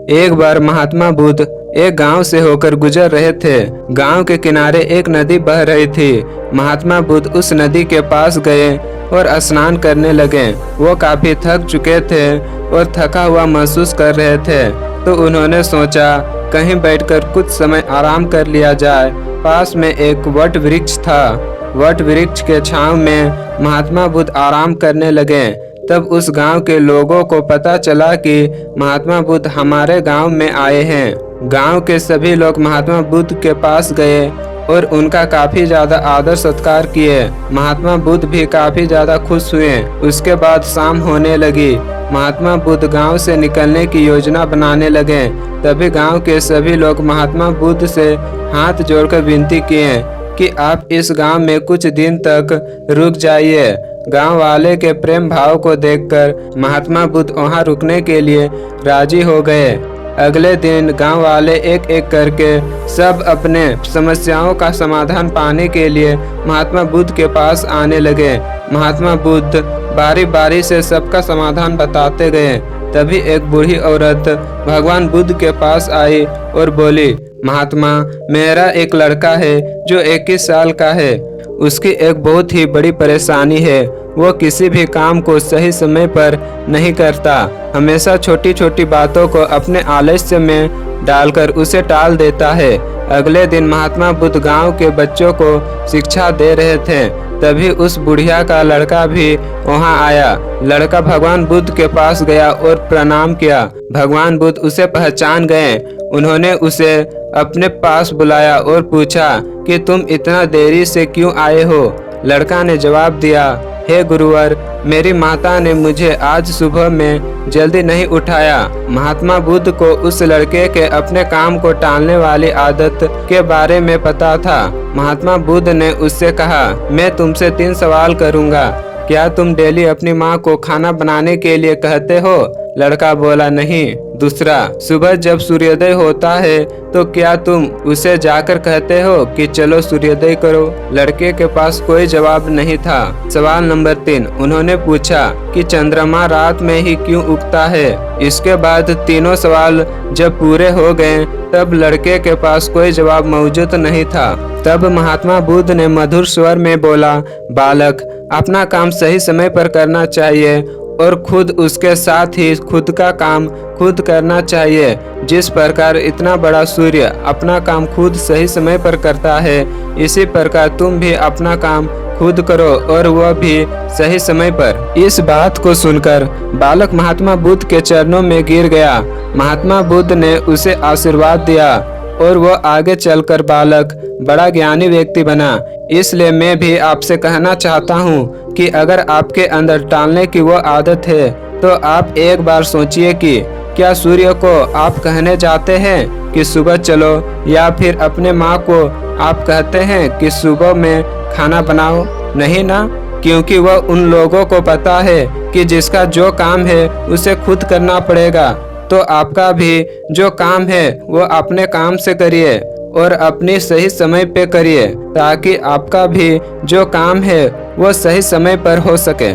एक बार महात्मा बुद्ध एक गांव से होकर गुजर रहे थे। गांव के किनारे एक नदी बह रही थी। महात्मा बुद्ध उस नदी के पास गए और स्नान करने लगे। वो काफी थक चुके थे और थका हुआ महसूस कर रहे थे, तो उन्होंने सोचा कहीं बैठकर कुछ समय आराम कर लिया जाए। पास में एक वट वृक्ष था। वट वृक्ष के छांव में महात्मा बुद्ध आराम करने लगे। तब उस गांव के लोगों को पता चला कि महात्मा बुद्ध हमारे गांव में आए हैं। गांव के सभी लोग महात्मा बुद्ध के पास गए और उनका काफी ज्यादा आदर सत्कार किए। महात्मा बुद्ध भी काफी ज्यादा खुश हुए। उसके बाद शाम होने लगी। महात्मा बुद्ध गांव से निकलने की योजना बनाने लगे। तभी गांव के सभी लोग महात्मा बुद्ध से हाथ जोड़कर विनती किए कि आप इस गांव में कुछ दिन तक रुक जाइए। गांव वाले के प्रेम भाव को देखकर महात्मा बुद्ध वहां रुकने के लिए राजी हो गए। अगले दिन गांव वाले एक एक करके सब अपने समस्याओं का समाधान पाने के लिए महात्मा बुद्ध के पास आने लगे। महात्मा बुद्ध बारी बारी से सबका समाधान बताते गए। तभी एक बूढ़ी औरत भगवान बुद्ध के पास आई और बोली, महात्मा, मेरा एक लड़का है जो 21 साल का है। उसकी एक बहुत ही बड़ी परेशानी है। वो किसी भी काम को सही समय पर नहीं करता। हमेशा छोटी छोटी बातों को अपने आलस्य में डालकर उसे टाल देता है। अगले दिन महात्मा बुद्ध गांव के बच्चों को शिक्षा दे रहे थे। तभी उस बुढ़िया का लड़का भी वहां आया। लड़का भगवान बुद्ध के पास गया और प्रणाम किया। भगवान बुद्ध उसे पहचान गए। उन्होंने उसे अपने पास बुलाया और पूछा कि तुम इतना देरी से क्यों आए हो। लड़का ने जवाब दिया, हे गुरुवर, मेरी माता ने मुझे आज सुबह में जल्दी नहीं उठाया। महात्मा बुद्ध को उस लड़के के अपने काम को टालने वाली आदत के बारे में पता था। महात्मा बुद्ध ने उससे कहा, मैं तुमसे 3 सवाल करूंगा। क्या तुम डेली अपनी माँ को खाना बनाने के लिए कहते हो? लड़का बोला, नहीं। दूसरा, सुबह जब सूर्योदय होता है तो क्या तुम उसे जाकर कहते हो कि चलो सूर्योदय करो? लड़के के पास कोई जवाब नहीं था। सवाल नंबर 3, उन्होंने पूछा कि चंद्रमा रात में ही क्यों उगता है? इसके बाद तीनों सवाल जब पूरे हो गए तब लड़के के पास कोई जवाब मौजूद नहीं था। तब महात्मा बुद्ध ने मधुर स्वर में बोला, बालक, अपना काम सही समय पर करना चाहिए और खुद उसके साथ ही खुद का काम खुद करना चाहिए। जिस प्रकार इतना बड़ा सूर्य अपना काम खुद सही समय पर करता है, इसी प्रकार तुम भी अपना काम खुद करो और वह भी सही समय पर। इस बात को सुनकर बालक महात्मा बुद्ध के चरणों में गिर गया। महात्मा बुद्ध ने उसे आशीर्वाद दिया और वह आगे चलकर बालक बड़ा ज्ञानी व्यक्ति बना। इसलिए मैं भी आपसे कहना चाहता हूँ कि अगर आपके अंदर टालने की वो आदत है तो आप एक बार सोचिए कि क्या सूर्य को आप कहने जाते हैं कि सुबह चलो, या फिर अपने माँ को आप कहते हैं कि सुबह में खाना बनाओ? नहीं ना, क्योंकि वह उन लोगों को पता है कि जिसका जो काम है उसे खुद करना पड़ेगा। तो आपका भी जो काम है वो अपने काम से करिए और अपनी सही समय पे करिए, ताकि आपका भी जो काम है वो सही समय पर हो सके।